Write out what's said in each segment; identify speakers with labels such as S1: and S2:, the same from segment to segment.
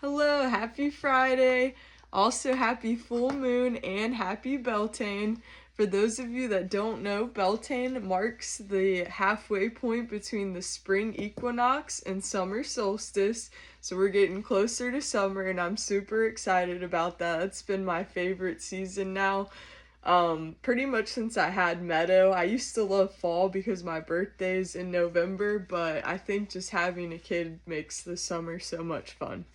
S1: Hello, happy Friday. Also, happy full moon and happy Beltane. For those of you that don't know, Beltane marks the halfway point between the spring equinox and summer solstice. So we're getting closer to summer and I'm super excited about that. It's been my favorite season now. Pretty much since I had Meadow. I used to love fall because my birthday's in November, but I think just having a kid makes the summer so much fun.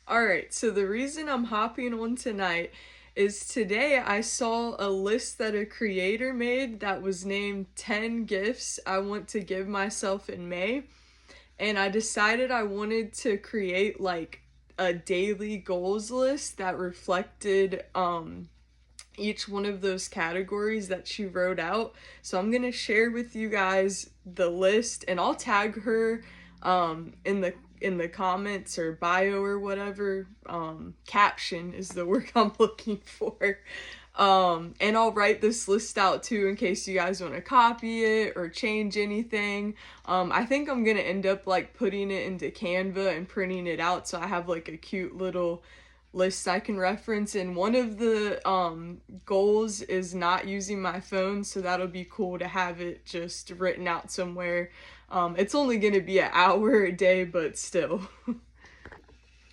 S1: Alright, so the reason I'm hopping on tonight is today I saw a list that a creator made that was named 10 gifts I want to give myself in May. And I decided I wanted to create like a daily goals list that reflected each one of those categories that she wrote out. So I'm gonna share with you guys the list and I'll tag her in the comments or bio or whatever. Caption is the word I'm looking for. And I'll write this list out too in case you guys want to copy it or change anything. I think I'm gonna end up like putting it into Canva and printing it out so I have like a cute little list I can reference, and one of the goals is not using my phone, so that'll be cool to have it just written out somewhere. It's only gonna be an hour a day, but still.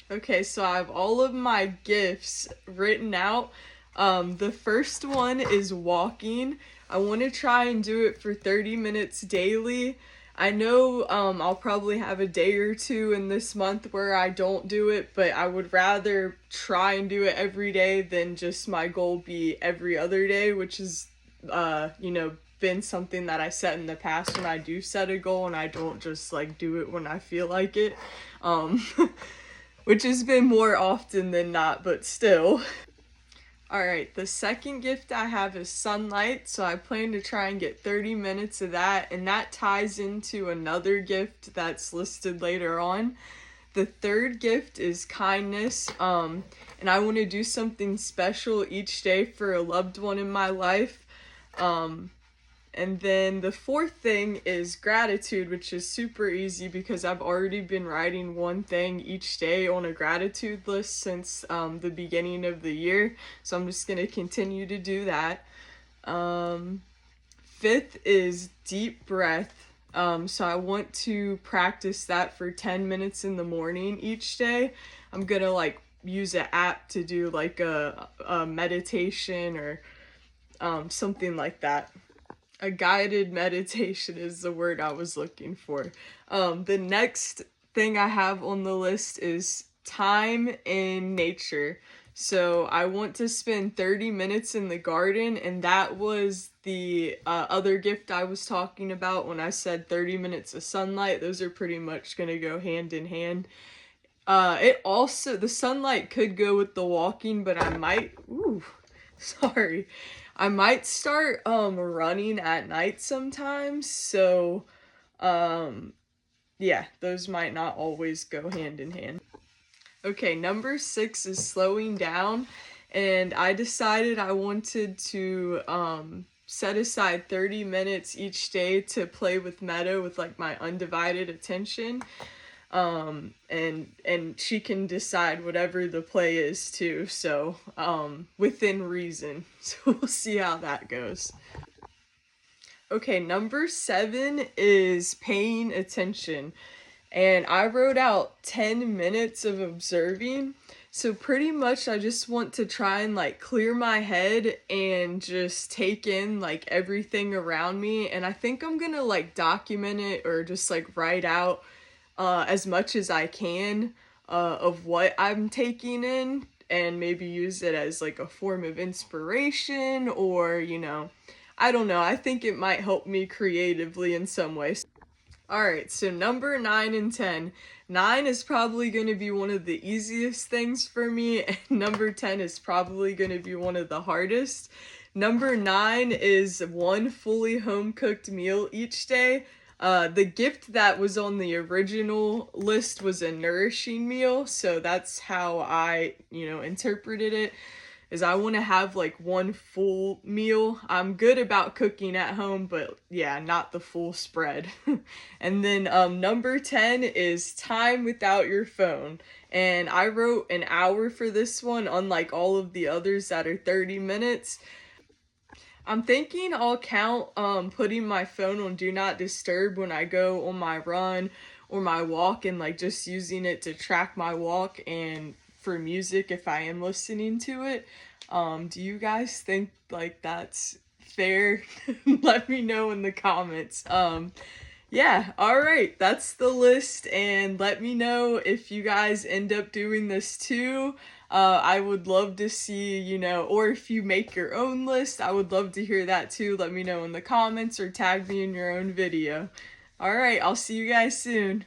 S1: Okay, so I have all of my gifts written out. The first one is walking. I want to try and do it for 30 minutes daily. I know I'll probably have a day or two in this month where I don't do it, but I would rather try and do it every day than just my goal be every other day, which is, been something that I set in the past when I do set a goal and I don't just like do it when I feel like it, which has been more often than not, but still. Alright, the second gift I have is sunlight, so I plan to try and get 30 minutes of that, and that ties into another gift that's listed later on. The third gift is kindness, and I want to do something special each day for a loved one in my life. And then the fourth thing is gratitude, which is super easy because I've already been writing one thing each day on a gratitude list since the beginning of the year. So I'm just going to continue to do that. Fifth is deep breath. So I want to practice that for 10 minutes in the morning each day. I'm going to like use an app to do like a meditation or something like that. A guided meditation is the word I was looking for. The next thing I have on the list is time in nature. So I want to spend 30 minutes in the garden, and that was the other gift I was talking about when I said 30 minutes of sunlight. Those are pretty much going to go hand in hand. The sunlight could go with the walking, but I might start running at night sometimes, so yeah, those might not always go hand in hand. Okay, number 6 is slowing down, and I decided I wanted to set aside 30 minutes each day to play with Meadow with like my undivided attention. And she can decide whatever the play is too, so within reason. So we'll see how that goes. Okay, number 7 is paying attention, and I wrote out 10 minutes of observing. So pretty much I just want to try and like clear my head and just take in like everything around me, and I think I'm gonna like document it or just like write out as much as I can of what I'm taking in, and maybe use it as like a form of inspiration, or I don't know, I think it might help me creatively in some ways. Alright, so number 9 and 10. 9 is probably going to be one of the easiest things for me, and number 10 is probably going to be one of the hardest. Number 9 is one fully home-cooked meal each day. The gift that was on the original list was a nourishing meal, so that's how I, interpreted it. is I want to have like one full meal. I'm good about cooking at home, but yeah, not the full spread. And then number 10 is time without your phone. And I wrote an hour for this one, unlike all of the others that are 30 minutes. I'm thinking I'll count putting my phone on do not disturb when I go on my run or my walk, and like just using it to track my walk and for music if I am listening to it. Do you guys think like that's fair? Let me know in the comments. Yeah, all right, that's the list, and let me know if you guys end up doing this too. I would love to see, you know, or if you make your own list, I would love to hear that too. Let me know in the comments or tag me in your own video. All right, I'll see you guys soon.